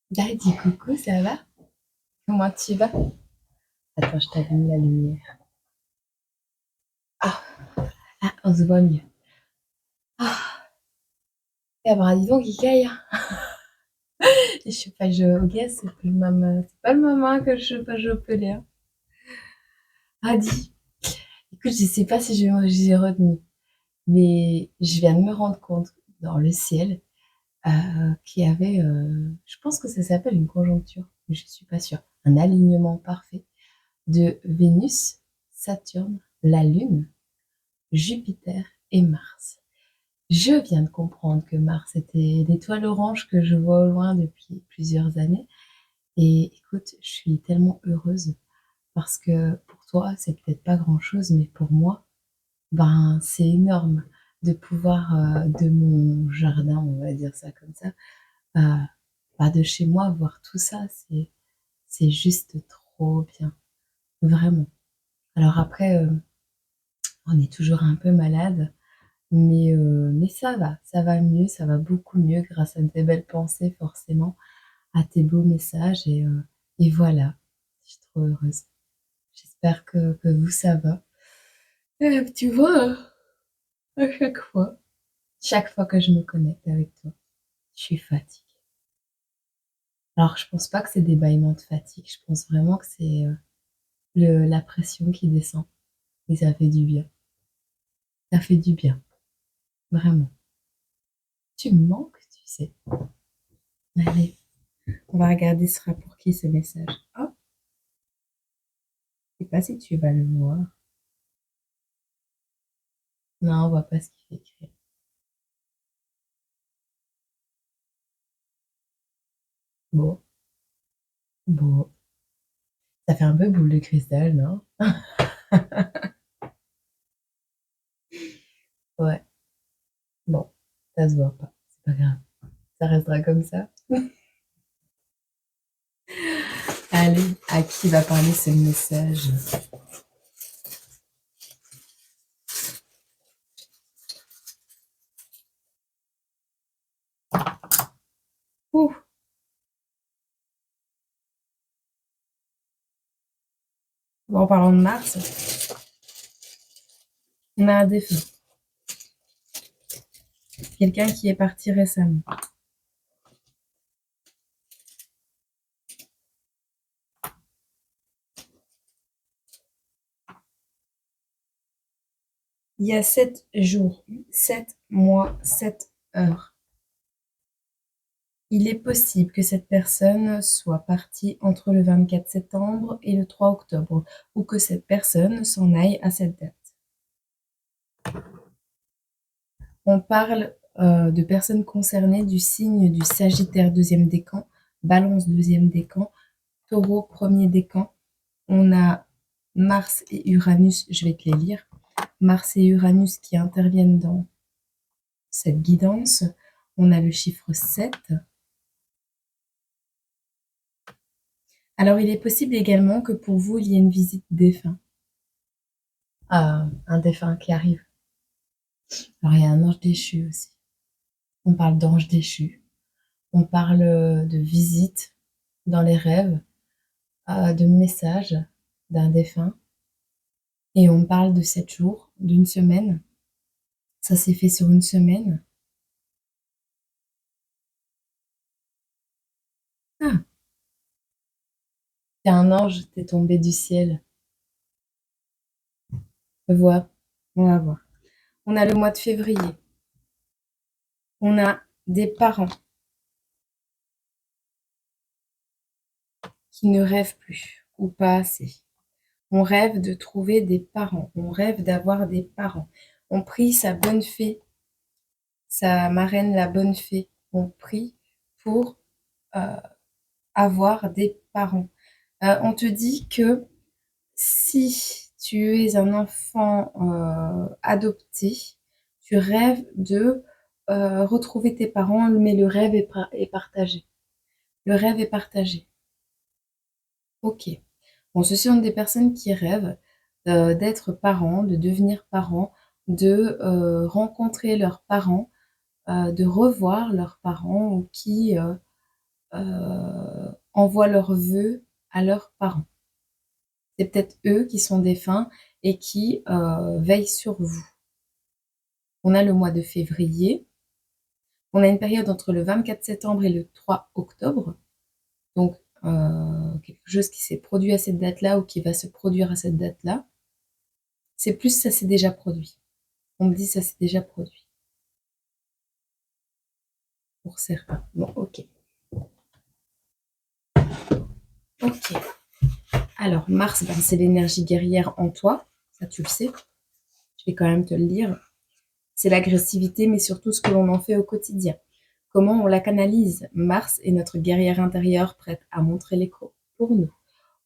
Daddy, coucou, ça va? Comment tu vas? Attends, je t'allume la lumière. Ah, on se voit mieux. Ah, dis donc, Ikaï, je sais pas jouer au gaz, c'est pas le moment que je sais pas jouer au pelé. Hein. Ah, dis, écoute, je sais pas si j'ai retenu, mais je viens de me rendre compte dans le ciel qu'il y avait, je pense que ça s'appelle une conjoncture, mais je suis pas sûre, un alignement parfait de Vénus, Saturne, la Lune, Jupiter et Mars. Je viens de comprendre que Mars était l'étoile orange que je vois au loin depuis plusieurs années. Et écoute, je suis tellement heureuse parce que pour toi, c'est peut-être pas grand-chose, mais pour moi, ben, c'est énorme de pouvoir, de mon jardin, on va dire ça comme ça, euh, de chez moi, voir tout ça. C'est juste trop bien, vraiment. Alors après, on est toujours un peu malade, mais ça va mieux, ça va beaucoup mieux grâce à tes belles pensées forcément, à tes beaux messages et voilà, je suis trop heureuse. J'espère que vous ça va. Tu vois, à chaque fois que je me connecte avec toi, je suis fatiguée. Alors je pense pas que c'est des bâillements de fatigue, je pense vraiment que c'est la pression qui descend et ça fait du bien. Ça fait du bien, vraiment. Tu me manques, tu sais. Allez, on va regarder ce sera pour qui ce message. Oh, je sais pas si tu vas le voir. Non, on voit pas ce qu'il fait écrire. Bon, bon. Ça fait un peu boule de cristal, non? Ouais, bon, ça se voit pas. C'est pas grave. Ça restera comme ça. Allez, à qui va parler ce message? Ouh. Bon, en parlant de Mars, on a un défunt. Quelqu'un qui est parti récemment. Il y a 7 jours, 7 mois, 7 heures. Il est possible que cette personne soit partie entre le 24 septembre et le 3 octobre, ou que cette personne s'en aille à cette date. On parle de personnes concernées du signe du Sagittaire deuxième décan, Balance deuxième décan, Taureau premier décan. On a Mars et Uranus, je vais te les lire. Mars et Uranus qui interviennent dans cette guidance. On a le chiffre 7. Alors il est possible également que pour vous, il y ait une visite défunt. Un défunt qui arrive. Alors il y a un ange déchu aussi. On parle d'ange déchu. On parle de visite dans les rêves, de messages d'un défunt. Et on parle de 7 jours, d'une semaine. Ça s'est fait sur une semaine. Ah, c'est un ange, t'es tombé du ciel. Voilà, on va voir. On a le mois de février. On a des parents qui ne rêvent plus ou pas assez. On rêve de trouver des parents. On rêve d'avoir des parents. On prie sa bonne fée, sa marraine, la bonne fée. On prie pour euh, avoir des parents. On te dit que si tu es un enfant adopté, tu rêves de retrouver tes parents, mais le rêve est partagé. Le rêve est partagé. Ok. Bon, ce sont des personnes qui rêvent d'être parents, de devenir parents, de rencontrer leurs parents, de revoir leurs parents ou qui envoient leurs vœux à leurs parents. C'est peut-être eux qui sont défunts et qui veillent sur vous. On a le mois de février. On a une période entre le 24 septembre et le 3 octobre. Donc, quelque chose qui s'est produit à cette date-là ou qui va se produire à cette date-là. C'est plus ça s'est déjà produit. On me dit ça s'est déjà produit. Pour certains. Bon, ok. Ok. Alors, Mars, ben, c'est l'énergie guerrière en toi. Ça, tu le sais. Je vais quand même te le dire. C'est l'agressivité, mais surtout ce que l'on en fait au quotidien. Comment on la canalise. Mars est notre guerrière intérieure prête à montrer l'écho pour nous.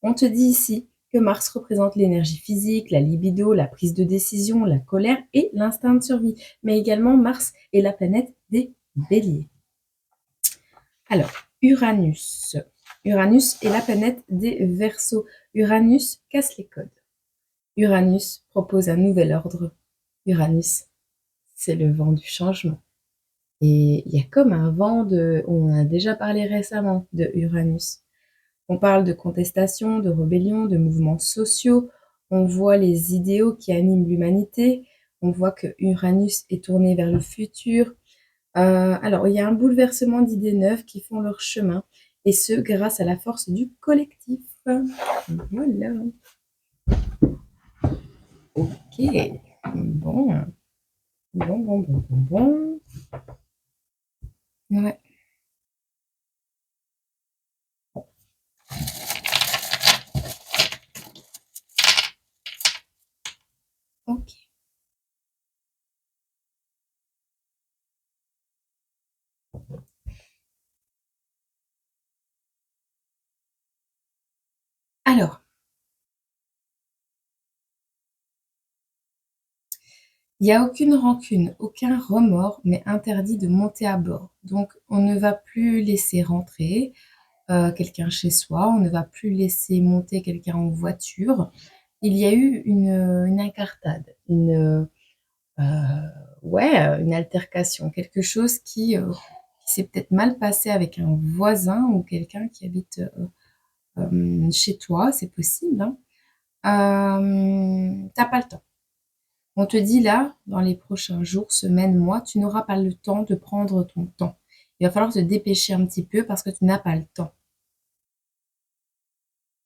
On te dit ici que Mars représente l'énergie physique, la libido, la prise de décision, la colère et l'instinct de survie. Mais également, Mars est la planète des béliers. Alors, Uranus. Uranus est la planète des Verseaux. Uranus casse les codes. Uranus propose un nouvel ordre. Uranus, c'est le vent du changement. Et il y a comme un vent on a déjà parlé récemment de Uranus. On parle de contestation, de rébellion, de mouvements sociaux. On voit les idéaux qui animent l'humanité. On voit que Uranus est tourné vers le futur. Alors, il y a un bouleversement d'idées neuves qui font leur chemin, et ce, grâce à la force du collectif. Voilà. Ok. Bon. Bon. Ouais. Ok. Alors, il n'y a aucune rancune, aucun remords, mais interdit de monter à bord. Donc, on ne va plus laisser rentrer quelqu'un chez soi, on ne va plus laisser monter quelqu'un en voiture. Il y a eu une incartade, une altercation, quelque chose qui s'est peut-être mal passé avec un voisin ou quelqu'un qui habite chez toi, c'est possible. Hein. T'as pas le temps. On te dit là, dans les prochains jours, semaines, mois, tu n'auras pas le temps de prendre ton temps. Il va falloir te dépêcher un petit peu parce que tu n'as pas le temps.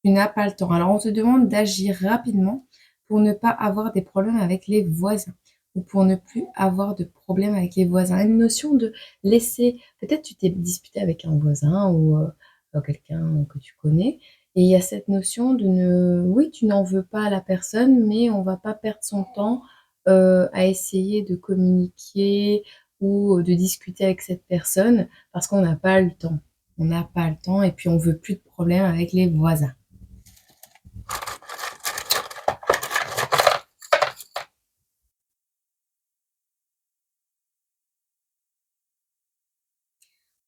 Tu n'as pas le temps. Alors, on te demande d'agir rapidement pour ne pas avoir des problèmes avec les voisins ou pour ne plus avoir de problèmes avec les voisins. Une notion de laisser, peut-être tu t'es disputé avec un voisin ou quelqu'un que tu connais, et il y a cette notion de oui, tu n'en veux pas à la personne, mais on va pas perdre son temps à essayer de communiquer ou de discuter avec cette personne parce qu'on n'a pas le temps. On n'a pas le temps et puis on veut plus de problèmes avec les voisins.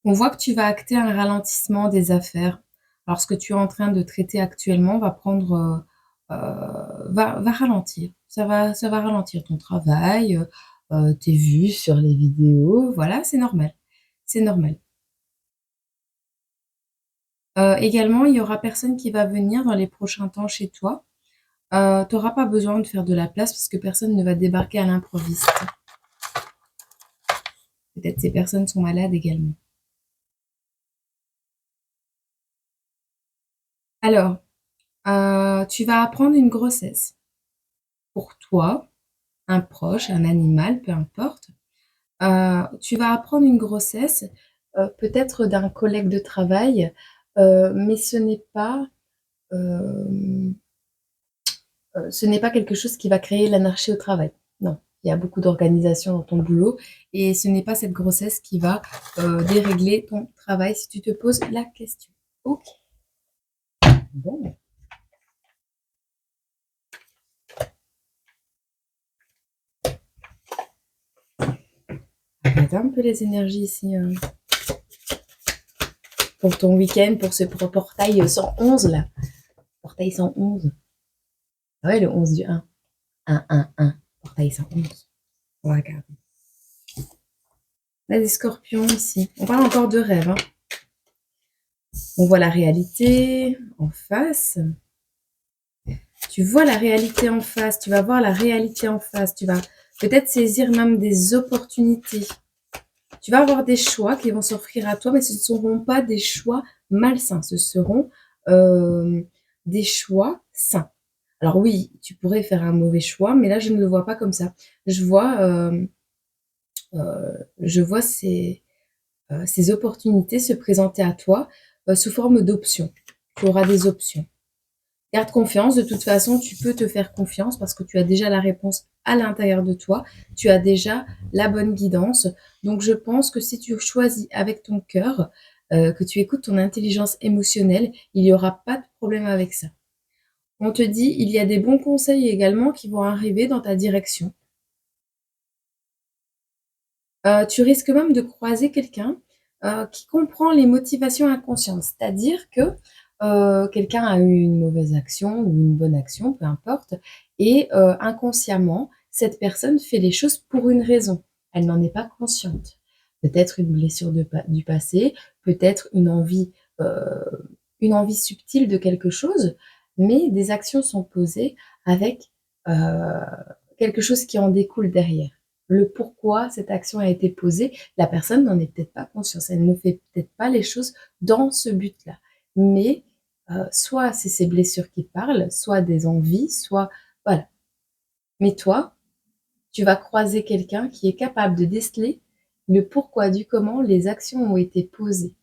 On voit que tu vas acter un ralentissement des affaires. Alors, ce que tu es en train de traiter actuellement va prendre, va ralentir. Ça va ralentir ton travail, tes vues sur les vidéos. Voilà, c'est normal. C'est normal. Également, il y aura personne qui va venir dans les prochains temps chez toi. Tu n'auras pas besoin de faire de la place parce que personne ne va débarquer à l'improviste. Peut-être ces personnes sont malades également. Alors, tu vas apprendre une grossesse. Pour toi, un proche, un animal, peu importe. Tu vas apprendre une grossesse, peut-être d'un collègue de travail, mais ce n'est pas quelque chose qui va créer l'anarchie au travail. Non, il y a beaucoup d'organisation dans ton boulot et ce n'est pas cette grossesse qui va dérégler ton travail si tu te poses la question. Ok. Bon. Regarde un peu les énergies ici. Pour ton week-end, pour ce portail 111 là. Portail 111. Ah ouais, le 11 du 1. 1. Portail 111. On va regarder. On a des scorpions ici. On parle encore de rêve. Hein. On voit la réalité en face. Tu vois la réalité en face, tu vas voir la réalité en face, tu vas peut-être saisir même des opportunités. Tu vas avoir des choix qui vont s'offrir à toi, mais ce ne seront pas des choix malsains, ce seront des choix sains. Alors oui, tu pourrais faire un mauvais choix, mais là, je ne le vois pas comme ça. Je vois, je vois ces opportunités se présenter à toi sous forme d'options. Tu auras des options. Garde confiance, de toute façon, tu peux te faire confiance parce que tu as déjà la réponse à l'intérieur de toi, tu as déjà la bonne guidance. Donc je pense que si tu choisis avec ton cœur, que tu écoutes ton intelligence émotionnelle, il n'y aura pas de problème avec ça. On te dit, il y a des bons conseils également qui vont arriver dans ta direction. Tu risques même de croiser quelqu'un qui comprend les motivations inconscientes. C'est-à-dire que quelqu'un a eu une mauvaise action ou une bonne action, peu importe, et inconsciemment, cette personne fait les choses pour une raison. Elle n'en est pas consciente. Peut-être une blessure du passé, peut-être une envie subtile de quelque chose, mais des actions sont posées avec euh, quelque chose qui en découle derrière. Le pourquoi cette action a été posée, la personne n'en est peut-être pas consciente. Elle ne fait peut-être pas les choses dans ce but-là. Mais soit c'est ces blessures qui parlent, soit des envies, soit voilà. Mais toi, tu vas croiser quelqu'un qui est capable de déceler le pourquoi du comment les actions ont été posées.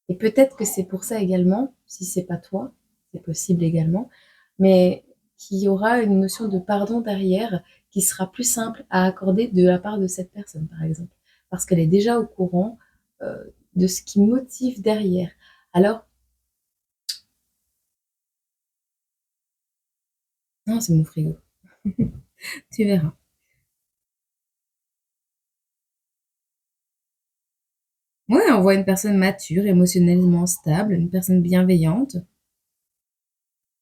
Et peut-être que c'est pour ça également, si c'est pas toi, c'est possible également, mais qu'il y aura une notion de pardon derrière qui sera plus simple à accorder de la part de cette personne, par exemple, parce qu'elle est déjà au courant de ce qui motive derrière. Alors, non, c'est mon frigo, tu verras. Ouais, on voit une personne mature, émotionnellement stable, une personne bienveillante,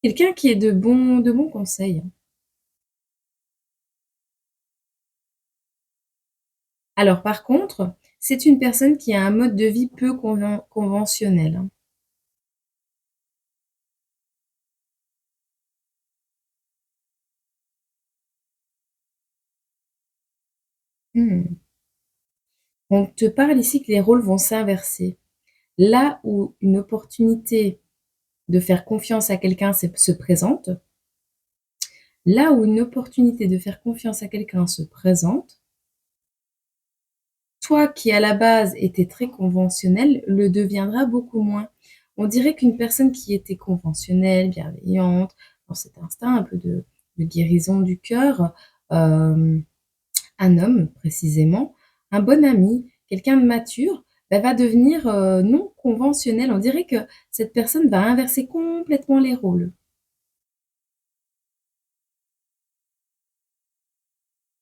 quelqu'un qui est de bons conseils. Alors, par contre, c'est une personne qui a un mode de vie peu conventionnel, hein. Hmm. On te parle ici que les rôles vont s'inverser. Là où une opportunité de faire confiance à quelqu'un se présente, là où une opportunité de faire confiance à quelqu'un se présente, toi qui à la base était très conventionnel, le deviendra beaucoup moins. On dirait qu'une personne qui était conventionnelle, bienveillante, dans cet instinct un peu de guérison du cœur, euh, un homme précisément, un bon ami, quelqu'un de mature, bah, va devenir non conventionnel. On dirait que cette personne va inverser complètement les rôles.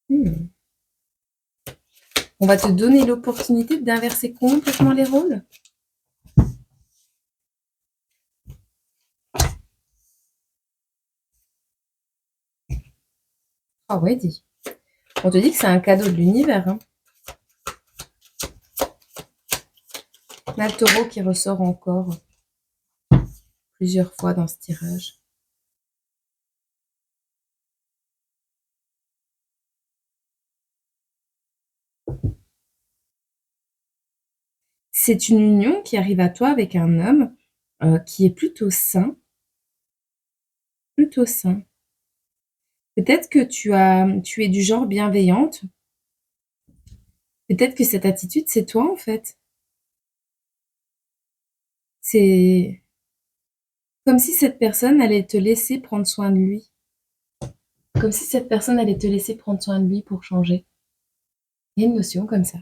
Hmm. On va te donner l'opportunité d'inverser complètement les rôles. Ah ouais, dis. On te dit que c'est un cadeau de l'univers, hein. On a le taureau qui ressort encore plusieurs fois dans ce tirage. C'est une union qui arrive à toi avec un homme qui est plutôt sain, plutôt sain. Peut-être que tu es du genre bienveillante. Peut-être que cette attitude, c'est toi en fait. C'est comme si cette personne allait te laisser prendre soin de lui. Comme si cette personne allait te laisser prendre soin de lui pour changer. Il y a une notion comme ça.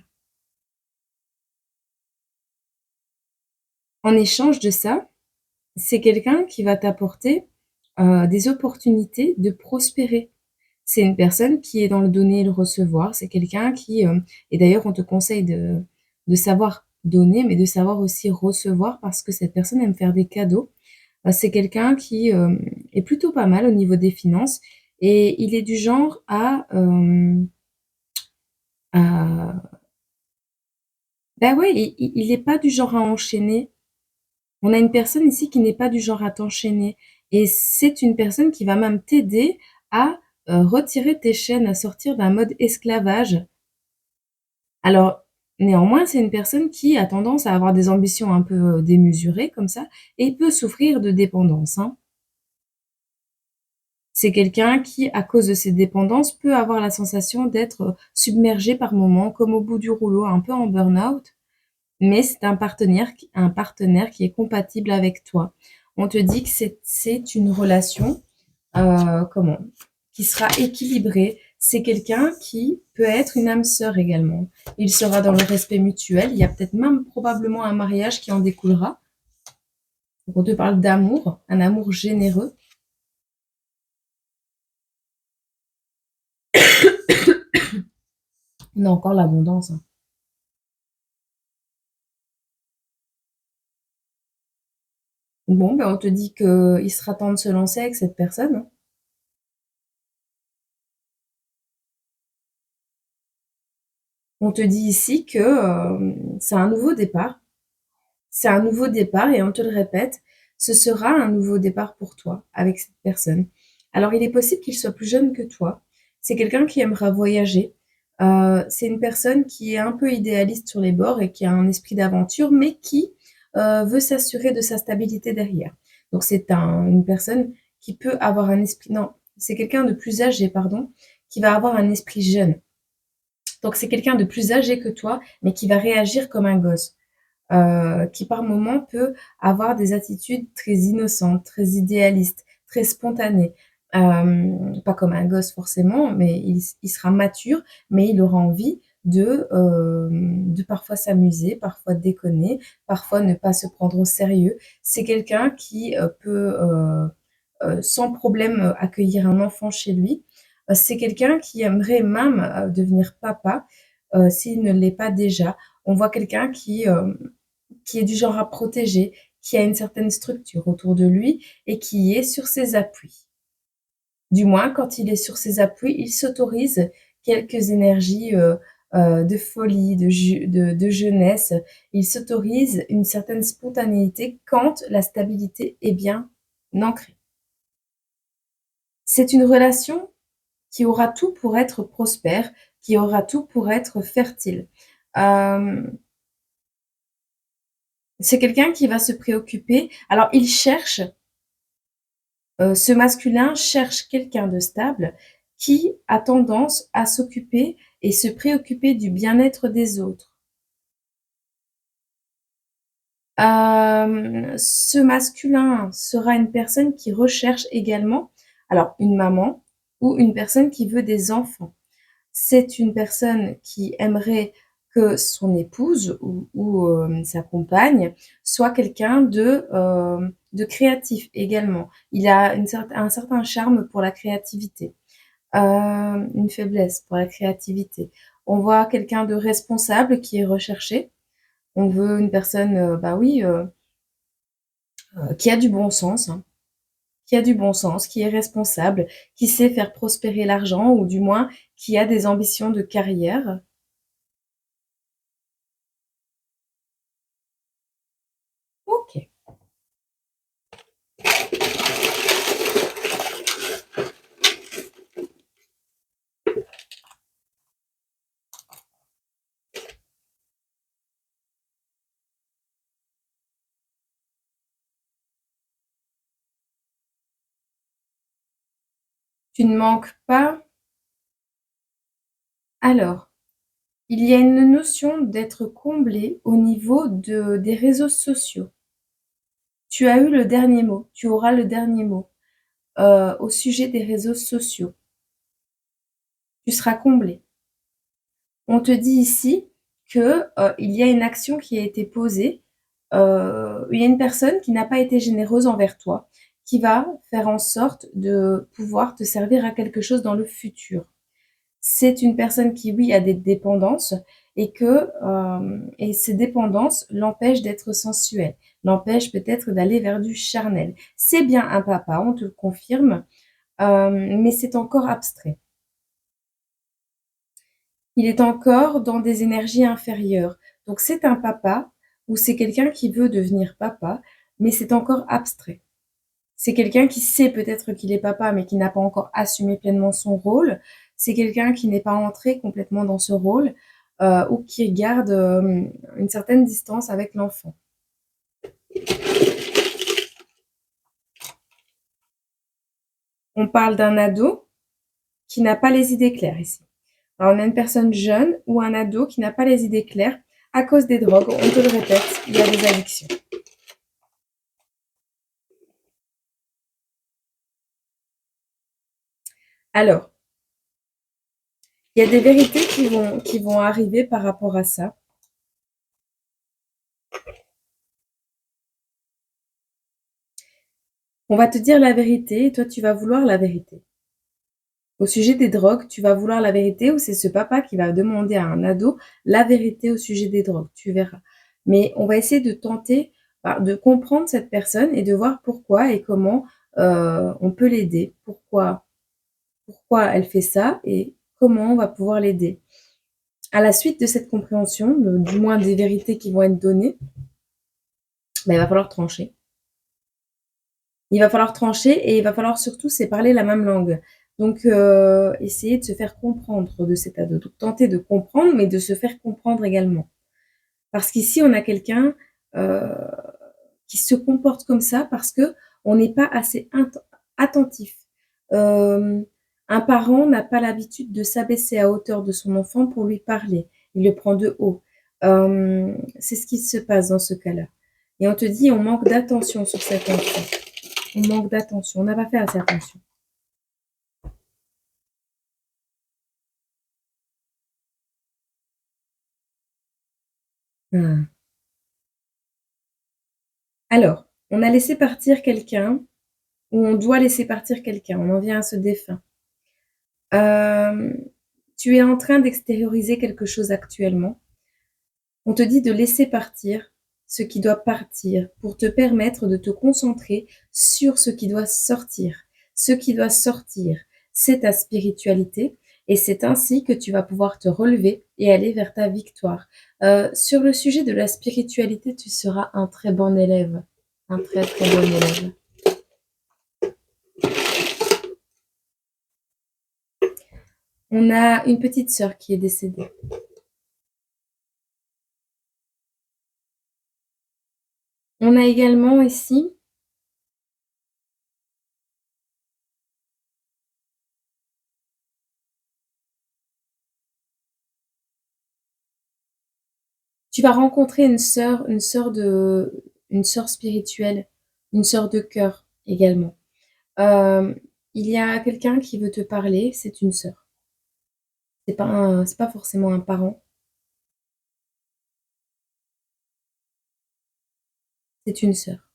En échange de ça, c'est quelqu'un qui va t'apporter des opportunités de prospérer. C'est une personne qui est dans le donner et le recevoir. C'est quelqu'un qui, et d'ailleurs, on te conseille de savoir donner, mais de savoir aussi recevoir parce que cette personne aime faire des cadeaux. C'est quelqu'un qui est plutôt pas mal au niveau des finances et il est du genre à bah ouais, il est pas du genre à enchaîner. On a une personne ici qui n'est pas du genre à t'enchaîner et c'est une personne qui va même t'aider à, retirer tes chaînes, à sortir d'un mode esclavage. Alors, néanmoins, c'est une personne qui a tendance à avoir des ambitions un peu, démesurées comme ça et peut souffrir de dépendance, hein. C'est quelqu'un qui, à cause de ses dépendances, peut avoir la sensation d'être, submergé par moments, comme au bout du rouleau, un peu en burn-out, mais c'est un partenaire qui est compatible avec toi. On te dit que c'est une relation, comment? Qui sera équilibrée. C'est quelqu'un qui peut être une âme sœur également. Il sera dans le respect mutuel. Il y a peut-être même probablement un mariage qui en découlera. Donc on te parle d'amour, un amour généreux. On a encore l'abondance, hein. Bon, ben on te dit qu'il sera temps de se lancer avec cette personne, hein. On te dit ici que c'est un nouveau départ. C'est un nouveau départ et on te le répète, ce sera un nouveau départ pour toi avec cette personne. Alors, il est possible qu'il soit plus jeune que toi. C'est quelqu'un qui aimera voyager. C'est une personne qui est un peu idéaliste sur les bords et qui a un esprit d'aventure, mais qui veut s'assurer de sa stabilité derrière. Donc, une personne qui peut avoir un esprit... Non, c'est quelqu'un de plus âgé, pardon, qui va avoir un esprit jeune. Donc, c'est quelqu'un de plus âgé que toi, mais qui va réagir comme un gosse, qui par moments peut avoir des attitudes très innocentes, très idéalistes, très spontanées. Pas comme un gosse forcément, mais il sera mature, mais il aura envie de parfois s'amuser, parfois déconner, parfois ne pas se prendre au sérieux. C'est quelqu'un qui peut sans problème accueillir un enfant chez lui. C'est quelqu'un qui aimerait même devenir papa s'il ne l'est pas déjà. On voit quelqu'un qui est du genre à protéger, qui a une certaine structure autour de lui et qui est sur ses appuis. Du moins, quand il est sur ses appuis, il s'autorise quelques énergies de folie, de jeunesse. Il s'autorise une certaine spontanéité quand la stabilité est bien ancrée. C'est une relation qui aura tout pour être prospère, qui aura tout pour être fertile. Euh, c'est quelqu'un qui va se préoccuper. Alors, ce masculin cherche quelqu'un de stable qui a tendance à s'occuper et se préoccuper du bien-être des autres. Ce masculin sera une personne qui recherche également, alors une maman ou une personne qui veut des enfants. C'est une personne qui aimerait que son épouse ou sa compagne soit quelqu'un de créatif également. Il a un certain charme pour la créativité, une faiblesse pour la créativité. On voit quelqu'un de responsable qui est recherché. On veut une personne, bah oui, qui a du bon sens, hein, qui a du bon sens, qui est responsable, qui sait faire prospérer l'argent ou du moins qui a des ambitions de carrière. OK. Tu ne manques pas? Alors, il y a une notion d'être comblé au niveau des réseaux sociaux. Tu as eu le dernier mot, tu auras le dernier mot au sujet des réseaux sociaux. Tu seras comblé. On te dit ici que il y a une action qui a été posée, il y a une personne qui n'a pas été généreuse envers toi, qui va faire en sorte de pouvoir te servir à quelque chose dans le futur. C'est une personne qui, oui, a des dépendances et ces dépendances l'empêchent d'être sensuelle, l'empêchent peut-être d'aller vers du charnel. C'est bien un papa, on te le confirme, mais c'est encore abstrait. Il est encore dans des énergies inférieures. Donc c'est un papa ou c'est quelqu'un qui veut devenir papa, mais c'est encore abstrait. C'est quelqu'un qui sait peut-être qu'il est papa, mais qui n'a pas encore assumé pleinement son rôle. C'est quelqu'un qui n'est pas entré complètement dans ce rôle, ou qui garde, une certaine distance avec l'enfant. On parle d'un ado qui n'a pas les idées claires ici. Alors on a une personne jeune ou un ado qui n'a pas les idées claires à cause des drogues. On te le répète, il y a des addictions. Alors, il y a des vérités qui vont arriver par rapport à ça. On va te dire la vérité et toi tu vas vouloir la vérité. Au sujet des drogues, tu vas vouloir la vérité ou c'est ce papa qui va demander à un ado la vérité au sujet des drogues, tu verras. Mais on va essayer de tenter de comprendre cette personne et de voir pourquoi et comment on peut l'aider, pourquoi elle fait ça et comment on va pouvoir l'aider. À la suite de cette compréhension, du moins des vérités qui vont être données, il va falloir trancher. Il va falloir trancher et il va falloir surtout c'est parler la même langue. Donc essayer de se faire comprendre de cet ado. Donc tenter de comprendre, mais de se faire comprendre également. Parce qu'ici, on a quelqu'un qui se comporte comme ça parce que on n'est pas assez attentif. Un parent n'a pas l'habitude de s'abaisser à hauteur de son enfant pour lui parler. Il le prend de haut. C'est ce qui se passe dans ce cas-là. Et on te dit, on manque d'attention sur cet enfant. On manque d'attention. On n'a pas fait assez attention. Hmm. Alors, on a laissé partir quelqu'un ou on doit laisser partir quelqu'un. On en vient à ce défunt. Tu es en train d'extérioriser quelque chose actuellement. On te dit de laisser partir ce qui doit partir pour te permettre de te concentrer sur ce qui doit sortir. Ce qui doit sortir, c'est ta spiritualité et c'est ainsi que tu vas pouvoir te relever et aller vers ta victoire. Sur le sujet de la spiritualité, tu seras un très bon élève. Un très très bon élève. On a une petite sœur qui est décédée. On a également ici tu vas rencontrer une sœur spirituelle, une sœur de cœur également. Euh, il y a quelqu'un qui veut te parler, c'est une sœur. C'est pas forcément un parent, c'est une sœur.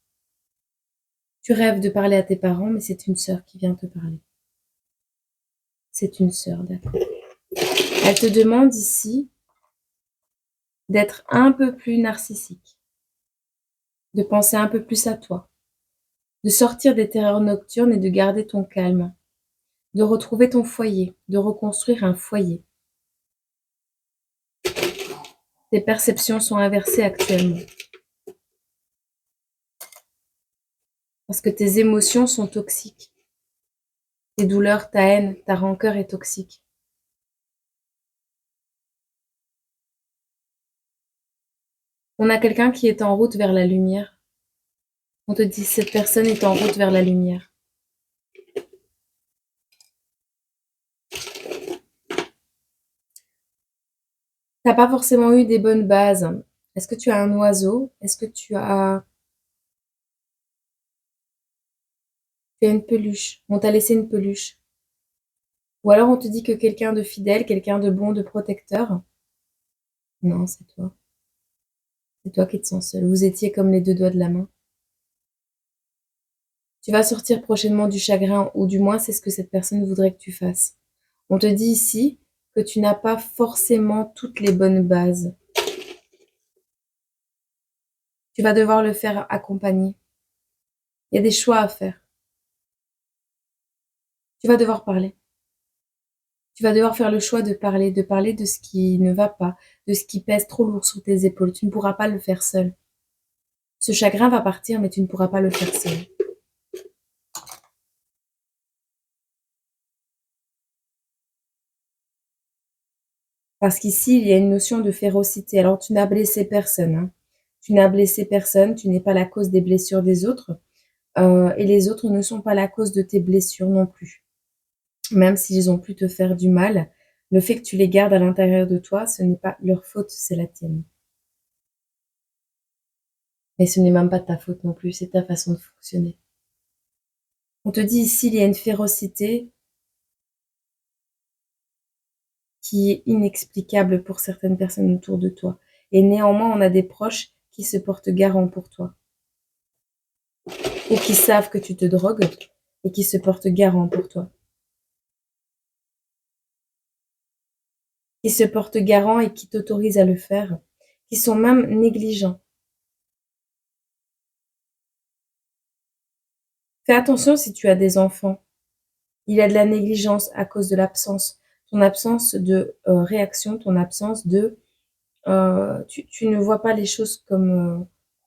Tu rêves de parler à tes parents, mais c'est une sœur qui vient te parler. C'est une sœur, d'accord. Elle te demande ici d'être un peu plus narcissique, de penser un peu plus à toi, de sortir des terreurs nocturnes et de garder ton calme, de retrouver ton foyer, de reconstruire un foyer. Tes perceptions sont inversées actuellement. Parce que tes émotions sont toxiques. Tes douleurs, ta haine, ta rancœur est toxique. On a quelqu'un qui est en route vers la lumière. On te dit cette personne est en route vers la lumière. T'as pas forcément eu des bonnes bases. Est-ce que tu as un oiseau? Est-ce que tu as une peluche? On t'a laissé une peluche. Ou alors on te dit que quelqu'un de fidèle, quelqu'un de bon, de protecteur. Non, c'est toi. C'est toi qui te sens seul. Vous étiez comme les deux doigts de la main. Tu vas sortir prochainement du chagrin, ou du moins c'est ce que cette personne voudrait que tu fasses. On te dit ici que tu n'as pas forcément toutes les bonnes bases. Tu vas devoir le faire accompagner. Il y a des choix à faire. Tu vas devoir parler. Tu vas devoir faire le choix de parler de ce qui ne va pas, de ce qui pèse trop lourd sur tes épaules. Tu ne pourras pas le faire seul. Ce chagrin va partir, mais tu ne pourras pas le faire seul. Parce qu'ici, il y a une notion de férocité. Alors, tu n'as blessé personne, hein. Tu n'as blessé personne, tu n'es pas la cause des blessures des autres, et les autres ne sont pas la cause de tes blessures non plus. Même s'ils ont pu te faire du mal, le fait que tu les gardes à l'intérieur de toi, ce n'est pas leur faute, c'est la tienne. Et ce n'est même pas de ta faute non plus, c'est ta façon de fonctionner. On te dit ici, il y a une férocité qui est inexplicable pour certaines personnes autour de toi. Et néanmoins, on a des proches qui se portent garant pour toi. Ou qui savent que tu te drogues et qui se portent garant pour toi. Qui se portent garant et qui t'autorisent à le faire. Qui sont même négligents. Fais attention si tu as des enfants. Il y a de la négligence à cause de l'absence. Ton absence de réaction, ton absence de... tu ne vois pas les choses comme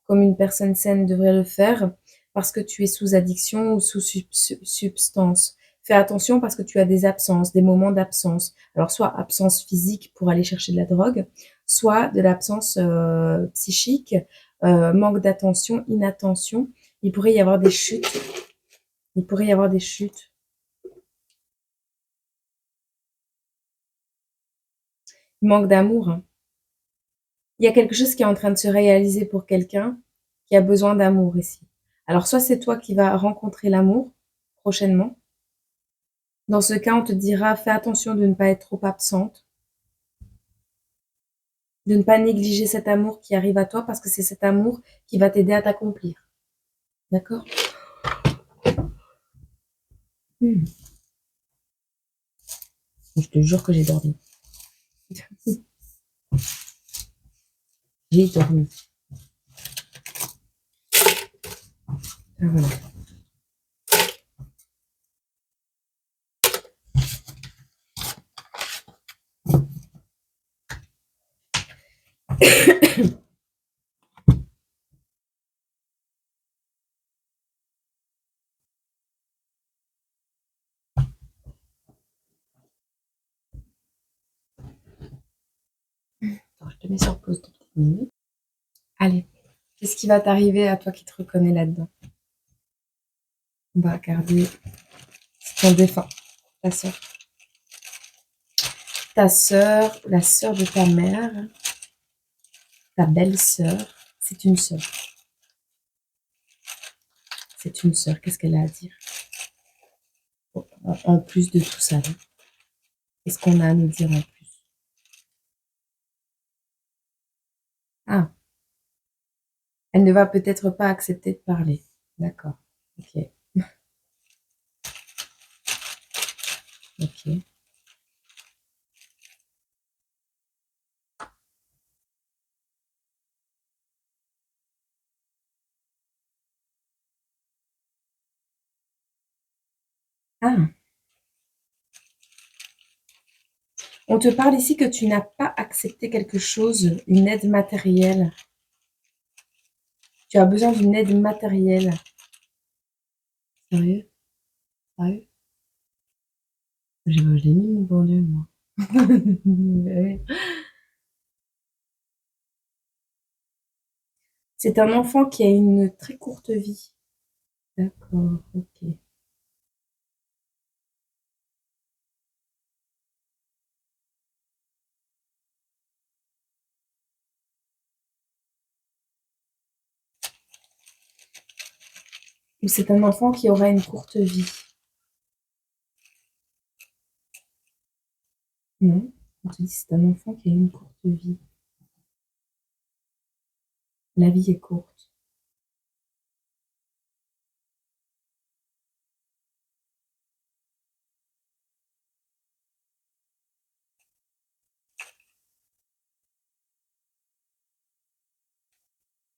une personne saine devrait le faire parce que tu es sous addiction ou sous substance. Fais attention parce que tu as des absences, des moments d'absence. Alors, soit absence physique pour aller chercher de la drogue, soit de l'absence psychique, manque d'attention, inattention. Il pourrait y avoir des chutes. Il pourrait y avoir des chutes. Manque d'amour, hein. Il y a quelque chose qui est en train de se réaliser pour quelqu'un qui a besoin d'amour ici. Alors, soit c'est toi qui vas rencontrer l'amour prochainement. Dans ce cas, on te dira, fais attention de ne pas être trop absente, de ne pas négliger cet amour qui arrive à toi parce que c'est cet amour qui va t'aider à t'accomplir. D'accord? Je te jure que j'ai dormi. J'ai dormi. Ah, voilà. Attends, je te mets sur pause 2 petites minutes. Allez, qu'est-ce qui va t'arriver à toi qui te reconnais là-dedans? On va regarder ton défunt, ta sœur. Ta sœur, la sœur de ta mère, ta belle-sœur, c'est une sœur. C'est une sœur, qu'est-ce qu'elle a à dire? En plus de tout ça, là. Qu'est-ce qu'on a à nous dire en plus? Ah, elle ne va peut-être pas accepter de parler. D'accord, ok, ok. Ah, on te parle ici que tu n'as pas accepté quelque chose, une aide matérielle. Tu as besoin d'une aide matérielle. Sérieux? Sérieux? Je l'ai mis mon bandeau, moi. C'est un enfant qui a une très courte vie. D'accord, ok. Ou c'est un enfant qui aura une courte vie. Non, on te dit c'est un enfant qui a une courte vie. La vie est courte.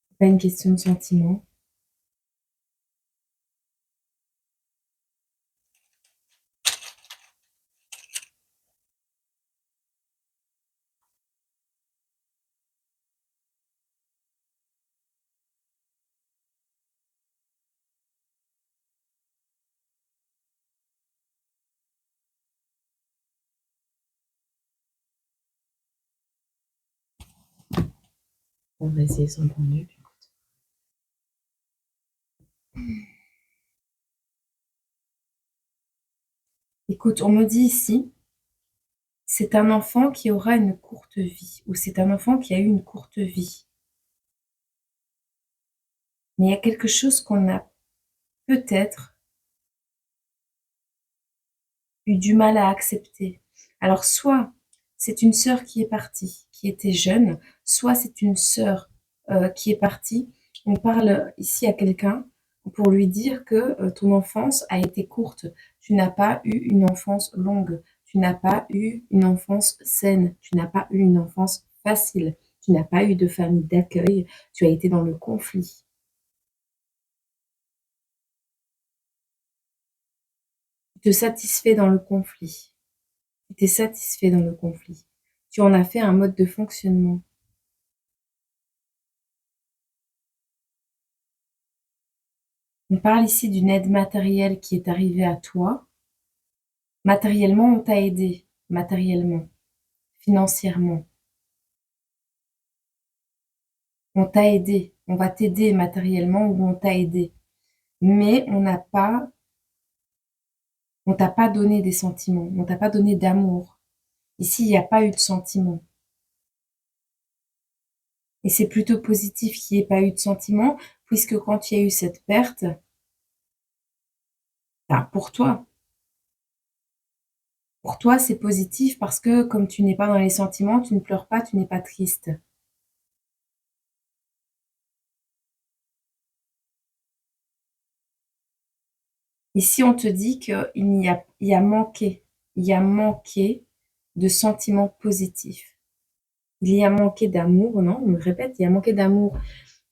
C'est pas une question de sentiment. On va essayer son bon mieux. Écoute, on me dit ici, c'est un enfant qui aura une courte vie, ou c'est un enfant qui a eu une courte vie. Mais il y a quelque chose qu'on a peut-être eu du mal à accepter. Alors, soit c'est une sœur qui est partie, qui était jeune, soit c'est une sœur qui est partie. On parle ici à quelqu'un pour lui dire que ton enfance a été courte. Tu n'as pas eu une enfance longue. Tu n'as pas eu une enfance saine. Tu n'as pas eu une enfance facile. Tu n'as pas eu de famille d'accueil. Tu as été dans le conflit. Tu te satisfais dans le conflit. Tu t'es satisfait dans le conflit. Tu en as fait un mode de fonctionnement. On parle ici d'une aide matérielle qui est arrivée à toi. Matériellement, on t'a aidé. Matériellement, financièrement. On t'a aidé. On va t'aider matériellement ou on t'a aidé. Mais on t'a pas donné des sentiments. On t'a pas donné d'amour. Ici, il n'y a pas eu de sentiments. Et c'est plutôt positif qu'il n'y ait pas eu de sentiments, puisque quand il y a eu cette perte, ben, pour toi, c'est positif parce que comme tu n'es pas dans les sentiments, tu ne pleures pas, tu n'es pas triste. Ici, on te dit il y a manqué de sentiments positifs. Il y a manqué d'amour, non, on me répète, il y a manqué d'amour.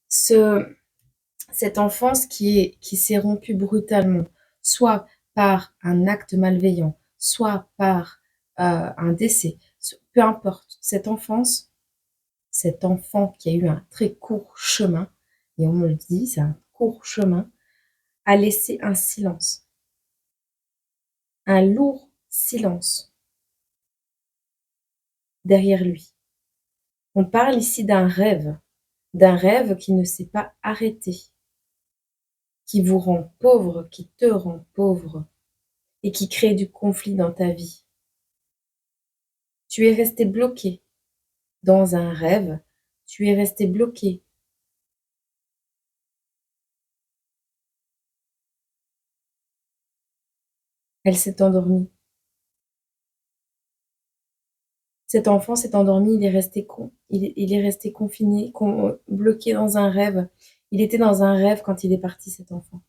Cette enfance qui s'est rompue brutalement, soit par un acte malveillant, soit par un décès, peu importe, cette enfance, cet enfant qui a eu un très court chemin, et on me le dit, c'est un court chemin, a laissé un silence, un lourd silence derrière lui. On parle ici d'un rêve qui ne s'est pas arrêté, qui vous rend pauvre, qui te rend pauvre et qui crée du conflit dans ta vie. Tu es resté bloqué dans un rêve, tu es resté bloqué. Elle s'est endormie. Cet enfant s'est endormi, il est resté confiné, bloqué dans un rêve. Il était dans un rêve quand il est parti, cet enfant.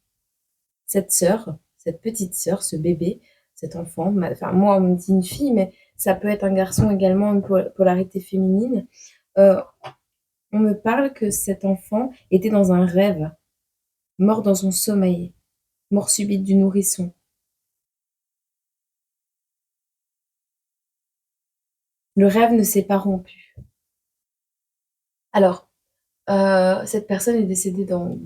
Cette sœur, cette petite sœur, ce bébé, cet enfant, enfin moi on me dit une fille, mais ça peut être un garçon également, une polarité féminine. Euh, on me parle que cet enfant était dans un rêve, mort dans son sommeil, mort subite du nourrisson. Le rêve ne s'est pas rompu. Alors, cette personne est décédée dans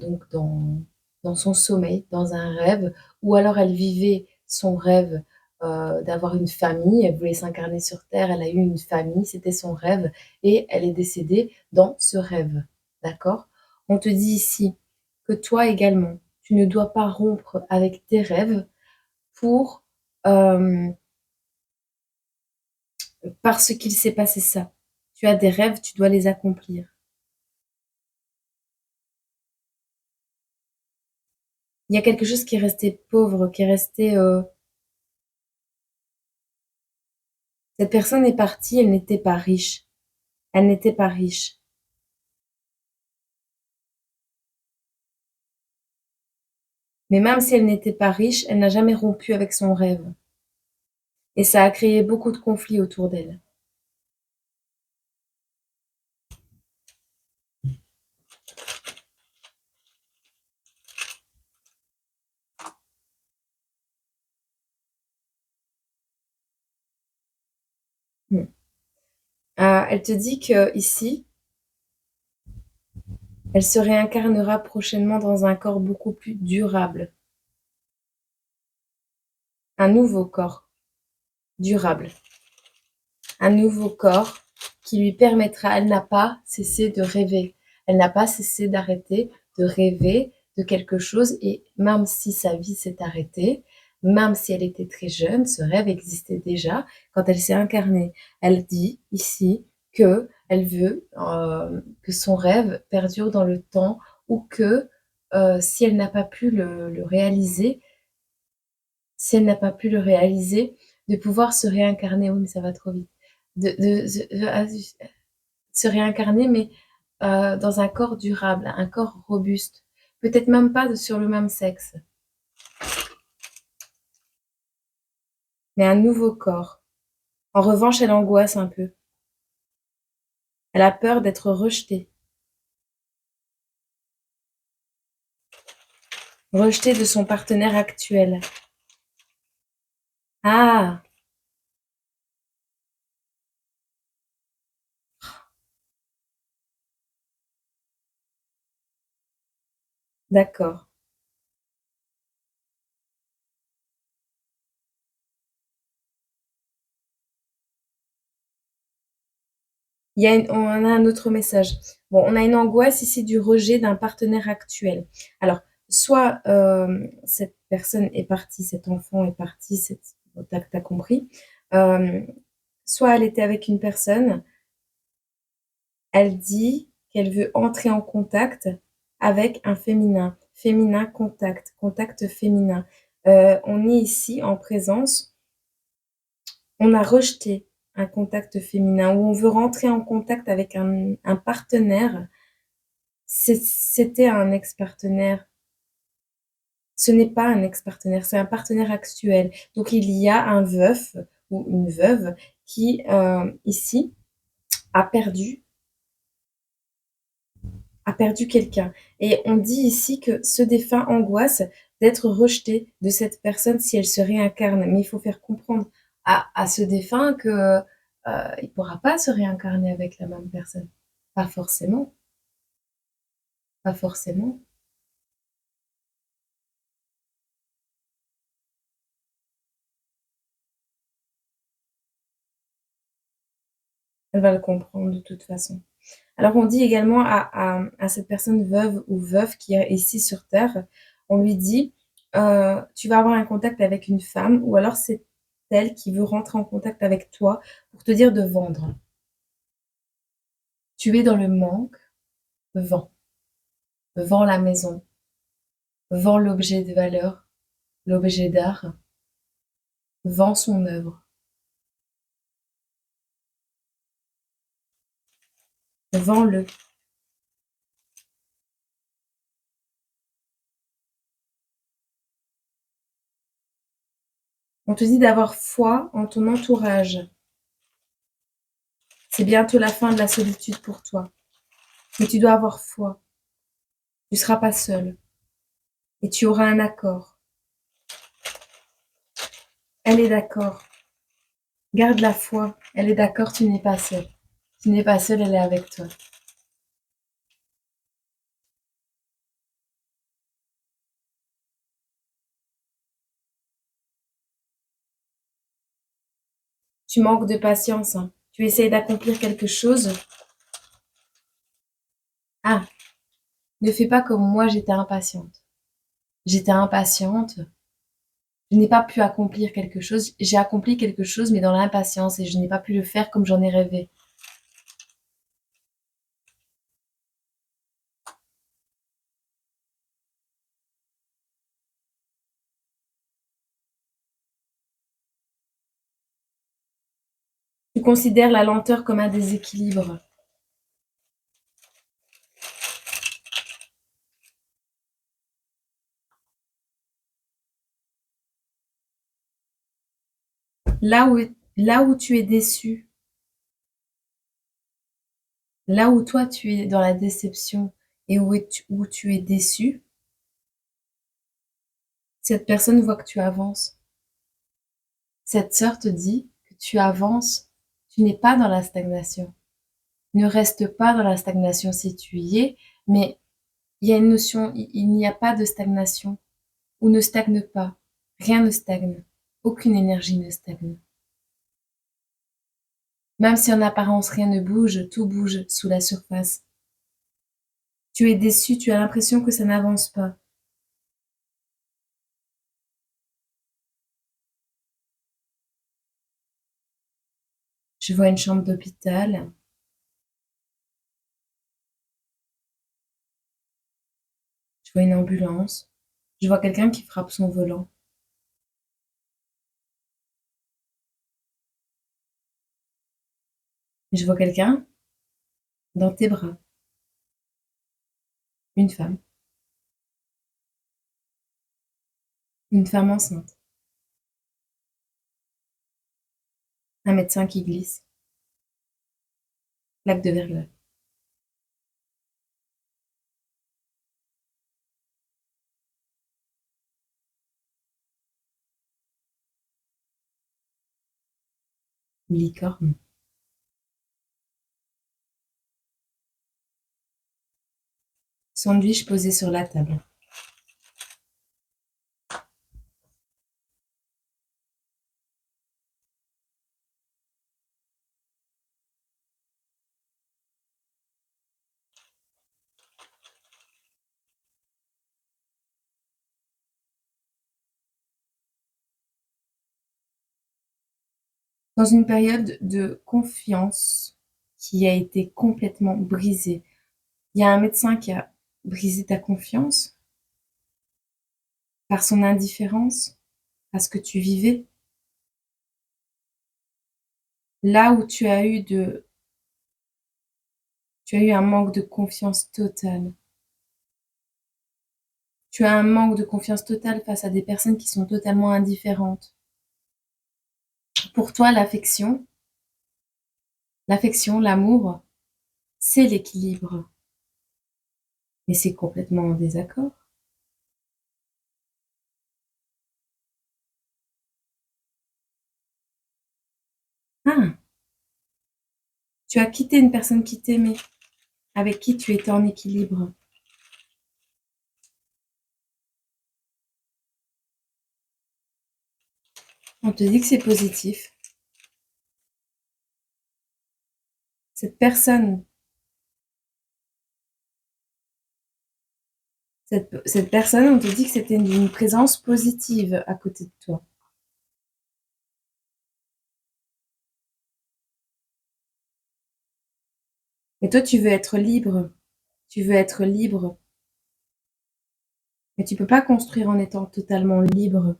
son sommeil, dans un rêve, ou alors elle vivait son rêve d'avoir une famille, elle voulait s'incarner sur Terre, elle a eu une famille, c'était son rêve, et elle est décédée dans ce rêve. D'accord? On te dit ici que toi également, tu ne dois pas rompre avec tes rêves pour euh, parce qu'il s'est passé ça. Tu as des rêves, tu dois les accomplir. Il y a quelque chose qui est resté pauvre, qui est resté. Cette personne est partie, elle n'était pas riche. Elle n'était pas riche. Mais même si elle n'était pas riche, elle n'a jamais rompu avec son rêve. Et ça a créé beaucoup de conflits autour d'elle. Hmm. Elle te dit que ici, elle se réincarnera prochainement dans un corps beaucoup plus durable. Un nouveau corps durable. Un nouveau corps qui lui permettra, elle n'a pas cessé de rêver. elle n'a pas cessé d'arrêter de rêver de quelque chose et même si sa vie s'est arrêtée, même si elle était très jeune, ce rêve existait déjà quand elle s'est incarnée. Elle dit ici que elle veut que son rêve perdure dans le temps ou que si elle n'a pas pu le réaliser, si elle n'a pas pu le réaliser, de pouvoir se réincarner. Oui, mais ça va trop vite. Se réincarner, mais dans un corps durable, un corps robuste. Peut-être même pas sur le même sexe, mais un nouveau corps. En revanche, elle angoisse un peu. Elle a peur d'être rejetée. Rejetée de son partenaire actuel. Ah, d'accord. On a un autre message. Bon, on a une angoisse ici du rejet d'un partenaire actuel. Alors, soit cette personne est partie, cet enfant est parti, t'as compris. Euh, Soit elle était avec une personne, elle dit qu'elle veut entrer en contact avec un féminin. Féminin contact, contact féminin. On est ici en présence, on a rejeté un contact féminin ou on veut rentrer en contact avec un partenaire. C'était un ex-partenaire. Ce n'est pas un ex-partenaire, c'est un partenaire actuel. Donc il y a un veuf ou une veuve qui, ici, a perdu a perdu quelqu'un. Et on dit ici que ce défunt angoisse d'être rejeté de cette personne si elle se réincarne. Mais il faut faire comprendre à ce défunt que il pourra pas se réincarner avec la même personne. Pas forcément. Pas forcément. Elle va le comprendre de toute façon. Alors on dit également à cette personne veuve ou veuf qui est ici sur Terre, on lui dit, tu vas avoir un contact avec une femme ou alors c'est elle qui veut rentrer en contact avec toi pour te dire de vendre. Tu es dans le manque, vends. Vends la maison, vends l'objet de valeur, l'objet d'art, vends son œuvre. Vends-le. On te dit d'avoir foi en ton entourage. C'est bientôt la fin de la solitude pour toi. Mais tu dois avoir foi. Tu ne seras pas seul. Et tu auras un accord. Elle est d'accord. Garde la foi. Elle est d'accord, tu n'es pas seul. Tu n'es pas seul, elle est avec toi. Tu manques de patience, hein. Tu essayes d'accomplir quelque chose. Ah, ne fais pas comme moi, j'étais impatiente. J'étais impatiente. Je n'ai pas pu accomplir quelque chose. J'ai accompli quelque chose, mais dans l'impatience, et je n'ai pas pu le faire comme j'en ai rêvé. Tu considères la lenteur comme un déséquilibre. Là où tu es déçu, là où toi tu es dans la déception et où tu es déçu, cette personne voit que tu avances. Cette sœur te dit que tu avances. Tu n'es pas dans la stagnation. Ne reste pas dans la stagnation si tu y es, mais il y a une notion, il n'y a pas de stagnation ou ne stagne pas. Rien ne stagne. Aucune énergie ne stagne. Même si en apparence rien ne bouge, tout bouge sous la surface. Tu es déçu, tu as l'impression que ça n'avance pas. Je vois une chambre d'hôpital. Je vois une ambulance. Je vois quelqu'un qui frappe son volant. Je vois quelqu'un dans tes bras. Une femme. Une femme enceinte. Un médecin qui glisse. Lac de verglas. Licorne. Sandwich posé sur la table. Dans une période de confiance qui a été complètement brisée. Il y a un médecin qui a brisé ta confiance par son indifférence à ce que tu vivais. Là où tu as eu un manque de confiance totale. Tu as un manque de confiance totale face à des personnes qui sont totalement indifférentes. Pour toi, l'affection, l'amour, c'est l'équilibre. Mais c'est complètement en désaccord. Ah, tu as quitté une personne qui t'aimait, avec qui tu étais en équilibre. On te dit que c'est positif. Cette personne, cette personne, on te dit que c'était une présence positive à côté de toi. Et toi, tu veux être libre. Tu veux être libre. Mais tu peux pas construire en étant totalement libre.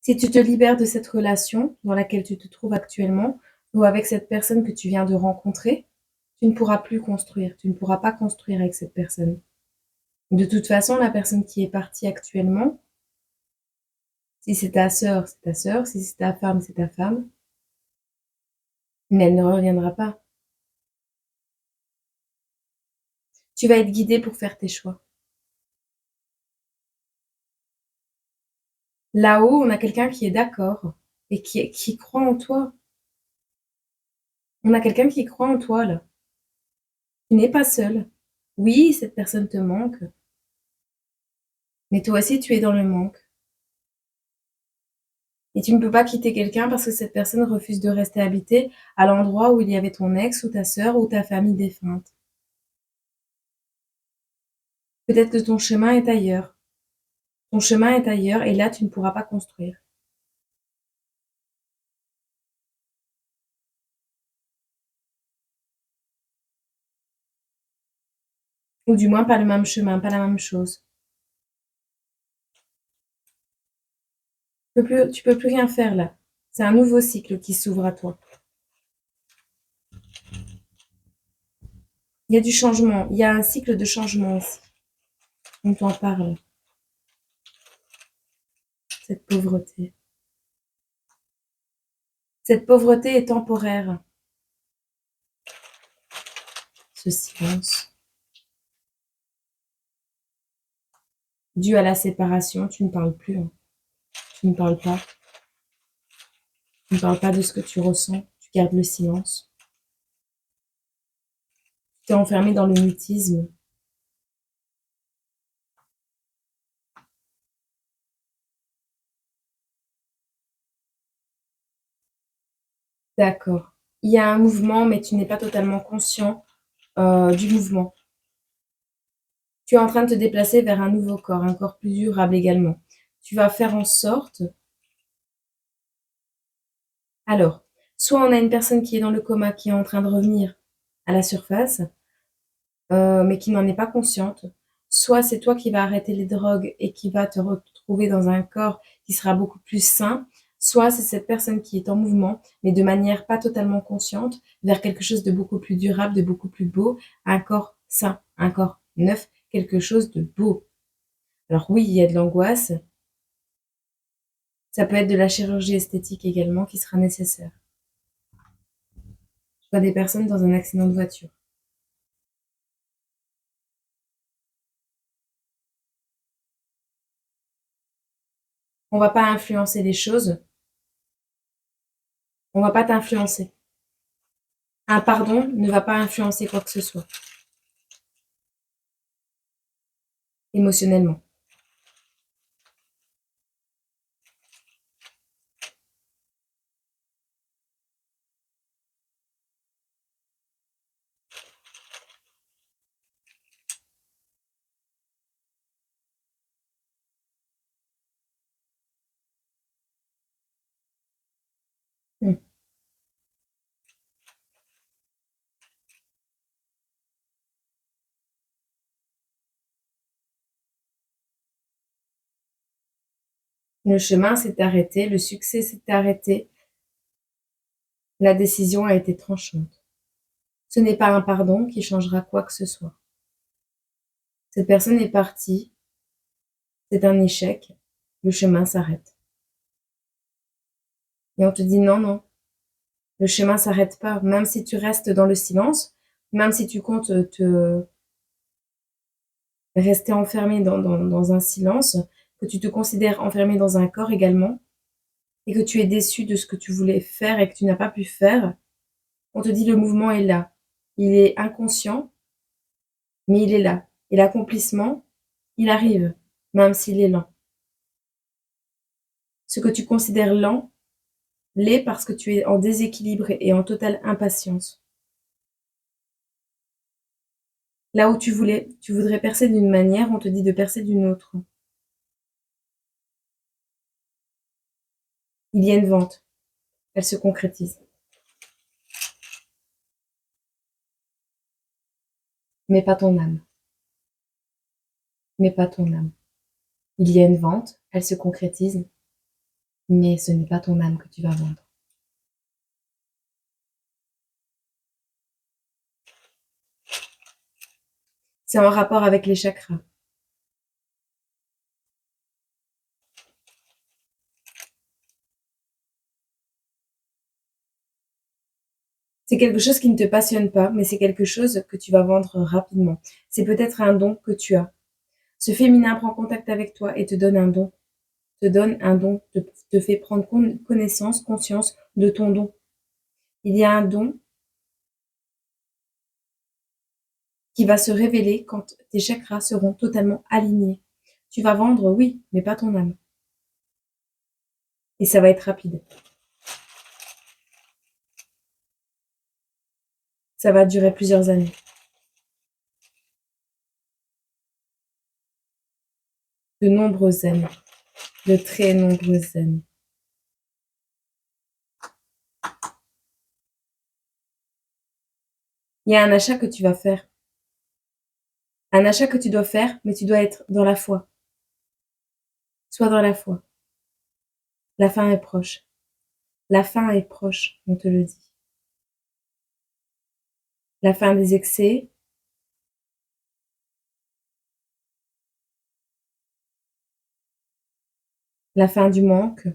Si tu te libères de cette relation dans laquelle tu te trouves actuellement, ou avec cette personne que tu viens de rencontrer, tu ne pourras plus construire. Tu ne pourras pas construire avec cette personne. De toute façon, la personne qui est partie actuellement, si c'est ta sœur, c'est ta sœur. Si c'est ta femme, c'est ta femme. Mais elle ne reviendra pas. Tu vas être guidé pour faire tes choix. Là-haut, on a quelqu'un qui est d'accord et qui croit en toi. On a quelqu'un qui croit en toi, là. Tu n'es pas seul. Oui, cette personne te manque, mais toi aussi, tu es dans le manque. Et tu ne peux pas quitter quelqu'un parce que cette personne refuse de rester habiter à l'endroit où il y avait ton ex ou ta sœur ou ta famille défunte. Peut-être que ton chemin est ailleurs. Ton chemin est ailleurs et là, tu ne pourras pas construire. Ou du moins pas le même chemin, pas la même chose. Tu peux plus rien faire là. C'est un nouveau cycle qui s'ouvre à toi. Il y a du changement, il y a un cycle de changement aussi. On t'en parle, cette pauvreté. Cette pauvreté est temporaire. Ce silence. Dû à la séparation, tu ne parles plus, hein. Tu ne parles pas. Tu ne parles pas de ce que tu ressens. Tu gardes le silence. Tu t'es enfermé dans le mutisme. D'accord. il y a un mouvement, mais tu n'es pas totalement conscient du mouvement. Tu es en train de te déplacer vers un nouveau corps, un corps plus durable également. Tu vas faire en sorte... Alors, soit on a une personne qui est dans le coma, qui est en train de revenir à la surface, mais qui n'en est pas consciente. Soit c'est toi qui vas arrêter les drogues et qui va te retrouver dans un corps qui sera beaucoup plus sain. Soit c'est cette personne qui est en mouvement, mais de manière pas totalement consciente, vers quelque chose de beaucoup plus durable, de beaucoup plus beau, un corps sain, un corps neuf, quelque chose de beau. Alors oui, il y a de l'angoisse. Ça peut être de la chirurgie esthétique également qui sera nécessaire. Je vois des personnes dans un accident de voiture. On va pas influencer les choses. On va pas t'influencer. Un pardon ne va pas influencer quoi que ce soit, émotionnellement. Hmm. Le chemin s'est arrêté, le succès s'est arrêté, la décision a été tranchante. Ce n'est pas un pardon qui changera quoi que ce soit. Cette personne est partie, c'est un échec, le chemin s'arrête. Et on te dit non, non, le chemin s'arrête pas, même si tu restes dans le silence, même si tu comptes te rester enfermé dans un silence, que tu te considères enfermé dans un corps également, et que tu es déçu de ce que tu voulais faire et que tu n'as pas pu faire, on te dit le mouvement est là. Il est inconscient, mais il est là. Et l'accomplissement, il arrive, même s'il est lent. Ce que tu considères lent, l'est parce que tu es en déséquilibre et en totale impatience. Là où tu voudrais percer d'une manière, on te dit de percer d'une autre. Il y a une vente, elle se concrétise. Mais pas ton âme. Mais pas ton âme. Il y a une vente, elle se concrétise, mais ce n'est pas ton âme que tu vas vendre. C'est en rapport avec les chakras. C'est quelque chose qui ne te passionne pas, mais c'est quelque chose que tu vas vendre rapidement. C'est peut-être un don que tu as. Ce féminin prend contact avec toi et te donne un don. Te fait prendre connaissance, conscience de ton don. Il y a un don qui va se révéler quand tes chakras seront totalement alignés. Tu vas vendre, oui, mais pas ton âme. Et ça va être rapide. Ça va durer plusieurs années. De nombreuses années. De très nombreuses années. Il y a un achat que tu vas faire. Un achat que tu dois faire, mais tu dois être dans la foi. Sois dans la foi. La fin est proche. La fin est proche, on te le dit. La fin des excès, la fin du manque,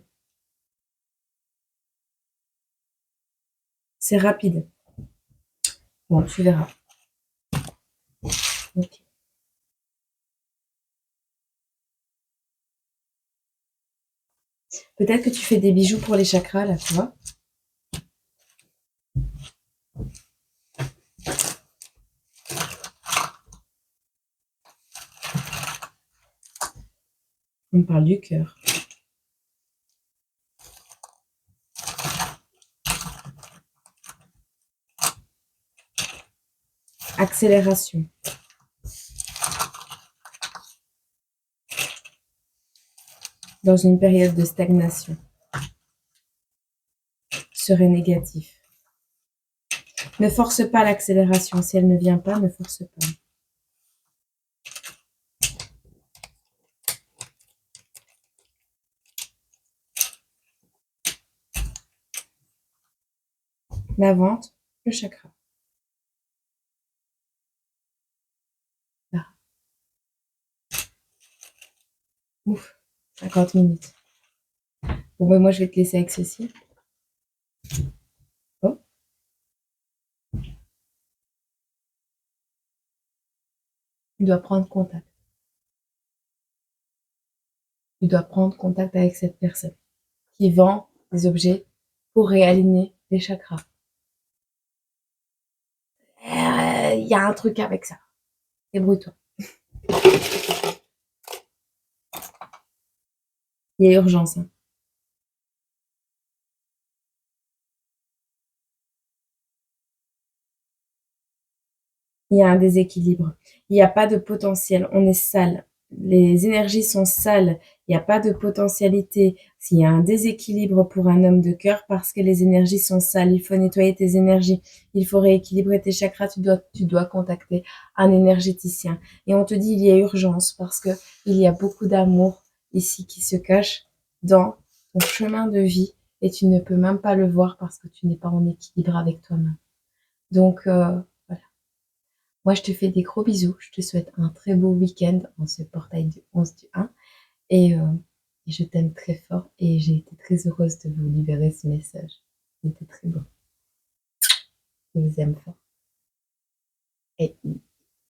c'est rapide. Bon, tu verras. Ok. Peut-être que tu fais des bijoux pour les chakras, là, tu vois. On me parle du cœur. accélération. Dans une période de stagnation. Serait négatif. Ne force pas l'accélération. Si elle ne vient pas, ne force pas. La vente, le chakra. Là. Ouf, 50 minutes. Bon, ben moi, je vais te laisser avec ceci. Oh. Tu dois prendre contact. Tu dois prendre contact avec cette personne qui vend des objets pour réaligner les chakras. Il y a un truc avec ça. Débrouille-toi. Il y a urgence. Hein. Il y a un déséquilibre. Il n'y a pas de potentiel. On est sale. Les énergies sont sales. Il n'y a pas de potentialité. S'il y a un déséquilibre pour un homme de cœur parce que les énergies sont sales, il faut nettoyer tes énergies. Il faut rééquilibrer tes chakras. Tu dois contacter un énergéticien. Et on te dit il y a urgence parce que il y a beaucoup d'amour ici qui se cache dans ton chemin de vie et tu ne peux même pas le voir parce que tu n'es pas en équilibre avec toi-même. Donc, moi, je te fais des gros bisous. Je te souhaite un très beau week-end en ce portail du 11 du 1. Et je t'aime très fort. Et j'ai été très heureuse de vous libérer ce message. C'était très beau. Je vous aime fort. Et